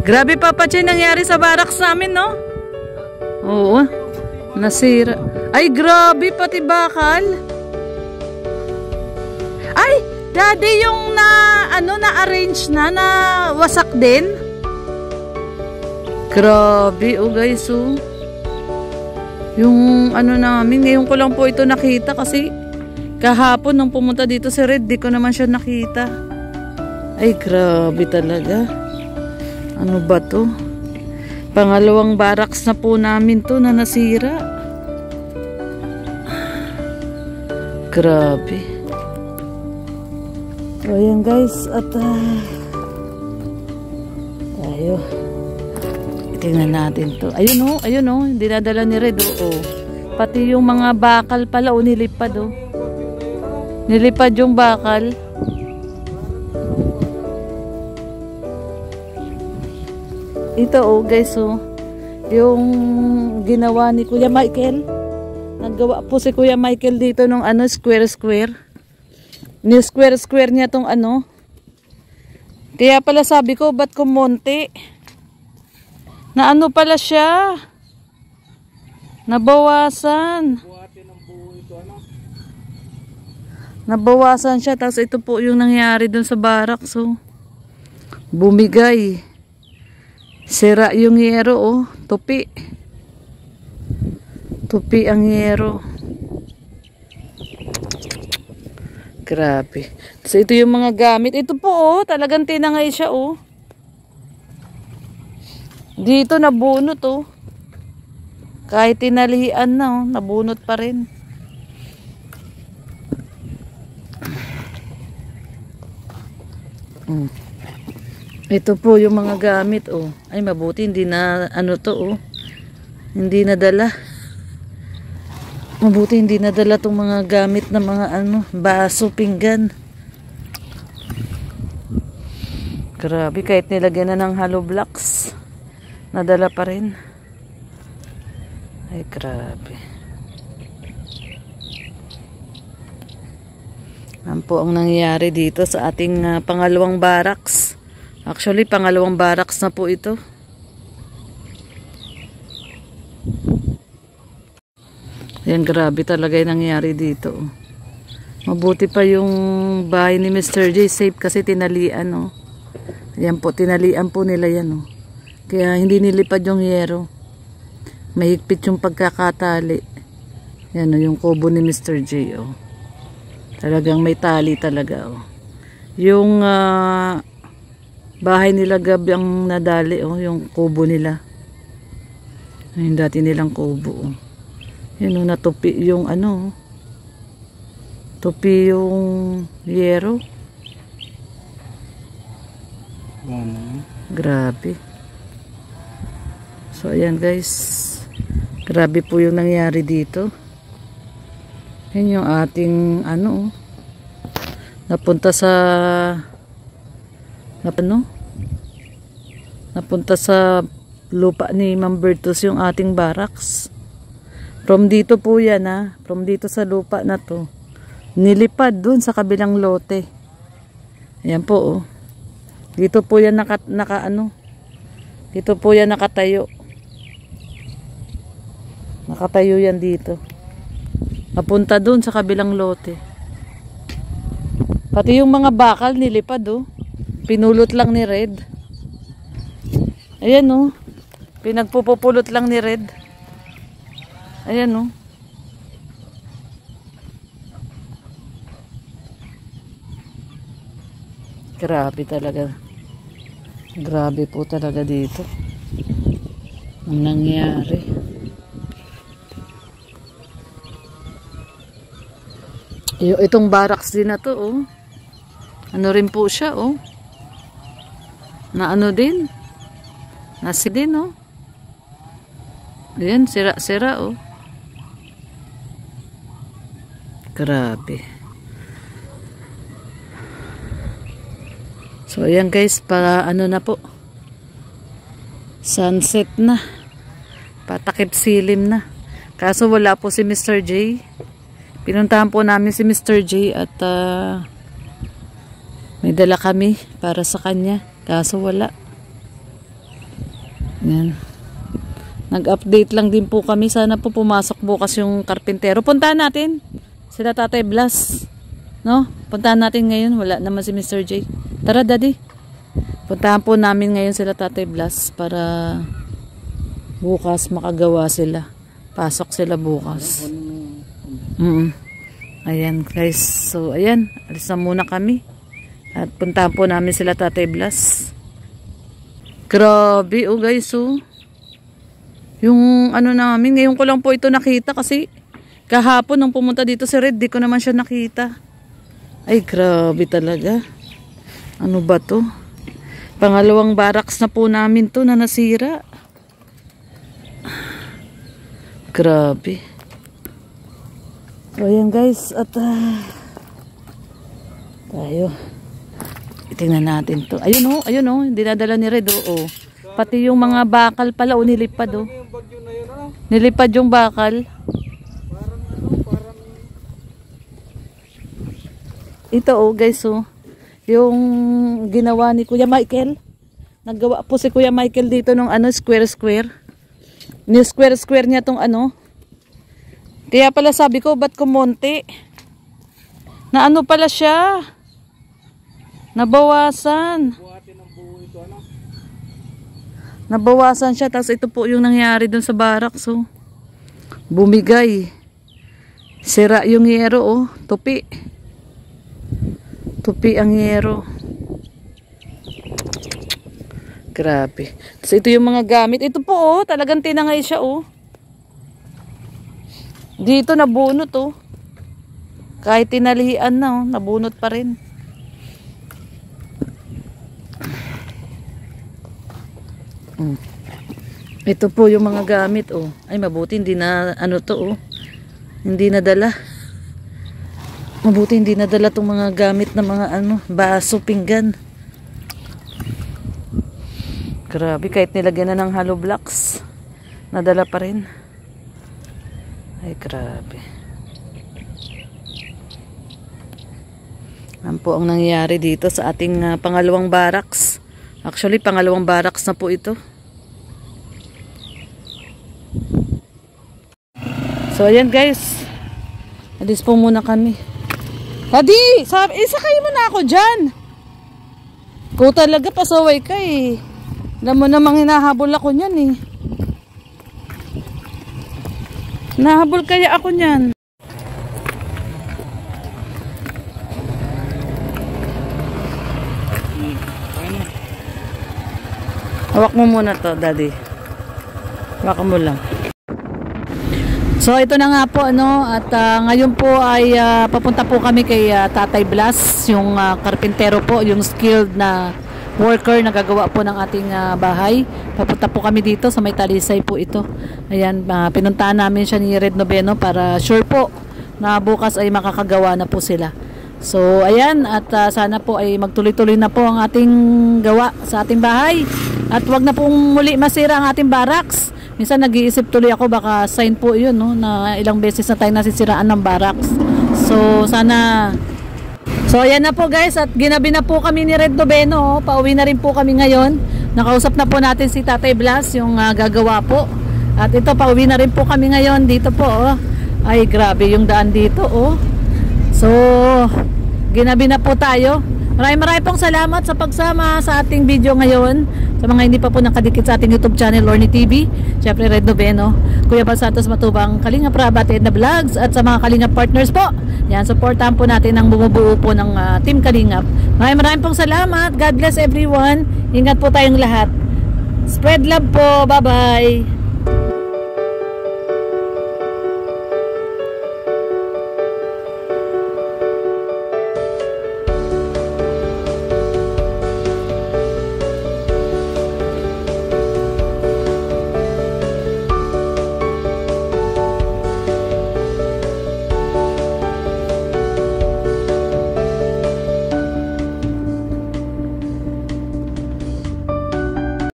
Grabe Papa Chay, nangyari sa barracks namin, no? Oo. Nasira. Ay, grabe, pati bakal. Ay, Daddy, yung na-arrange na wasak din. Grabe, oh guys, oh. Yung namin, ngayon ko lang po ito nakita kasi kahapon nung pumunta dito si Red, di ko naman siya nakita. Ay, grabe talaga. Ano ba to? Pangalawang barracks na po namin to na nasira. Grabe. So, ayan guys, at tayo. Tingnan natin to. Ayun oh, dinadala ni Red, oh. Pati yung mga bakal pala, oh, nilipad, oh. Nilipad yung bakal. Ito, oh, guys, oh. Yung ginawa ni Kuya Michael. Naggawa po si Kuya Michael dito ng square. Ni square niya tong Kaya pala sabi ko, ba't kumonti? Na pala siya? Nabawasan. Nabawasan siya. Tapos ito po yung nangyari dun sa barracks. So, bumigay. Sira yung yero. Oh. Tupi. Tupi ang yero. Grabe. So ito yung mga gamit. Ito po, oh. Talagang tinangay siya, oh. Dito nabunot, oh. Kahit tinalian na, oh, nabunot pa rin. Ito po yung mga gamit, oh. Ay, mabuti hindi na oh. Hindi nadala. Mabuti hindi nadala tong mga gamit na mga baso, pinggan. Grabe, kahit nilagyan na ng hollow blocks, nadala pa rin. Ay, grabe. Yan po ang nangyayari dito sa ating pangalawang barracks. Actually, pangalawang barracks na po ito. Yan, grabe talaga yung nangyayari dito. Mabuti pa yung bahay ni Mr. J. Safe kasi tinalian, oh. Yan po, tinalian po nila yan, oh. Kaya hindi nilipad yung yero. Mahigpit yung pagkakatali. Yan, oh, yung kubo ni Mr. J, oh. Talagang may tali talaga, oh. Yung bahay nila Gab ang nadali, oh, yung kubo nila. Yung dati nilang kubo, oh. Yun, oh, natupi yung tupi yung yero. Grabe. So ayan guys, grabe po yung nangyari dito. Yan yung ating napunta sa lupa ni Ma'am Bertus yung ating barracks. From dito po yan, ha. From dito sa lupa na to. Nilipad dun sa kabilang lote. Ayan po, oh. Dito po yan dito po yan nakatayo. Nakatayo yan dito. Napunta dun sa kabilang lote. Pati yung mga bakal nilipad, oh. Pinulot lang ni Red. Ayan, oh. Pinagpupupulot lang ni Red. Ayan, oh. Grabe talaga. Grabe po talaga dito. Ang nangyari. Itong barracks din na to, oh. Ano rin po siya, oh. Na din. Nasi din, oh. Ayan, sira-sira, oh. Grabe. So ayan guys, para na po, sunset na, patakip silim na. Kaso wala po si Mr. J. Pinuntahan po namin si Mr. J at may dala kami para sa kanya, kaso wala. Yan. Nag-update lang din po kami. Sana po pumasok bukas yung karpintero. Puntahan natin sila Tatay Blas. No? Puntahan natin ngayon. Wala naman si Mr. J. Tara, Daddy. Puntahan po namin ngayon sila Tatay Blas para bukas makagawa sila. Pasok sila bukas. Ayan guys. So ayan. Alis na muna kami. At puntahan po namin sila Tatay Blas. Grabe oh guys oh. Yung ano namin, ngayon ko lang po ito nakita kasi kahapon nung pumunta dito si Red, di ko naman siya nakita. Ay grabe talaga. Ano ba to? Pangalawang barracks na po namin to na nasira. Grabe. So ayan guys, at tayo. Tingnan natin to. Ayun oh, dinadala ni Red oh. Pati yung mga bakal pala nilipad oh. Nilipad yung bakal. Ito oh guys oh. Yung ginawa ni Kuya Michael. Naggawa po si Kuya Michael dito ng ano square. Ni square niya tong ano. Kaya pala sabi ko ba't kumonti? Na ano pala siya? Nabawasan. Nabawasan siya. Tapos ito po yung nangyari dun sa barracks oh. Bumigay. Sira yung yero oh. Tupi ang yero. Grabe. Tapos ito yung mga gamit. Ito po oh. Talagang tinangay siya oh. Dito nabunot oh. Kahit tinalian na oh. Nabunot pa rin. Ito po yung mga gamit oh. Ay mabuti hindi na ano to oh. Hindi nadala. Mabuti hindi nadala tong mga gamit na mga ano, baso, pinggan. Grabe, kahit nilagyan na ng hollow blocks, nadala pa rin. Ay grabe. Yan po ang nangyayari dito sa ating pangalawang barracks. Actually, pangalawang barracks na po ito. So, ayan guys. Alis po muna kami. Daddy! Isakay mo na ako dyan. Kung talaga pasaway ka eh. Alam mo namang hinahabol ako nyan eh. Nahabol kaya ako nyan. Hawak mo muna to, Daddy. Hawak mo lang. So ito na nga po ano, at ngayon po ay papunta po kami kay Tatay Blas, yung karpintero po, yung skilled na worker na gagawa po ng ating bahay. Papunta po kami dito sa may Talisay po ito. Ayan, pinuntahan namin siya ni Red Noveno para sure po na bukas ay makakagawa na po sila. So ayan, at sana po ay magtuloy-tuloy na po ang ating gawa sa ating bahay. At wag na pong muli masira ang ating barracks. Minsan nag-iisip tuloy ako baka sign po yun no, na ilang beses na tayo nasisiraan ng barracks. So sana. So ayan na po guys, at ginabi na po kami ni Red Noveno. Pauwi na rin po kami ngayon. Nakausap na po natin si Tatay Blas, yung gagawa po. At ito, pauwi na rin po kami ngayon dito po oh. Ay grabe yung daan dito oh. So ginabi na po tayo. Maraming pong salamat sa pagsama sa ating video ngayon. Sa mga hindi pa po nakadikit sa ating YouTube channel, Lorny TV, syempre Red Noveno, Kuya Bal Santos Matubang, Kalinga Prab at Edna Vlogs, at sa mga Kalinga partners po. Yan, supportahan po natin ang bumubuo po ng Team Kalingap. Maraming pong salamat. God bless everyone. Ingat po tayong lahat. Spread love po. Bye-bye.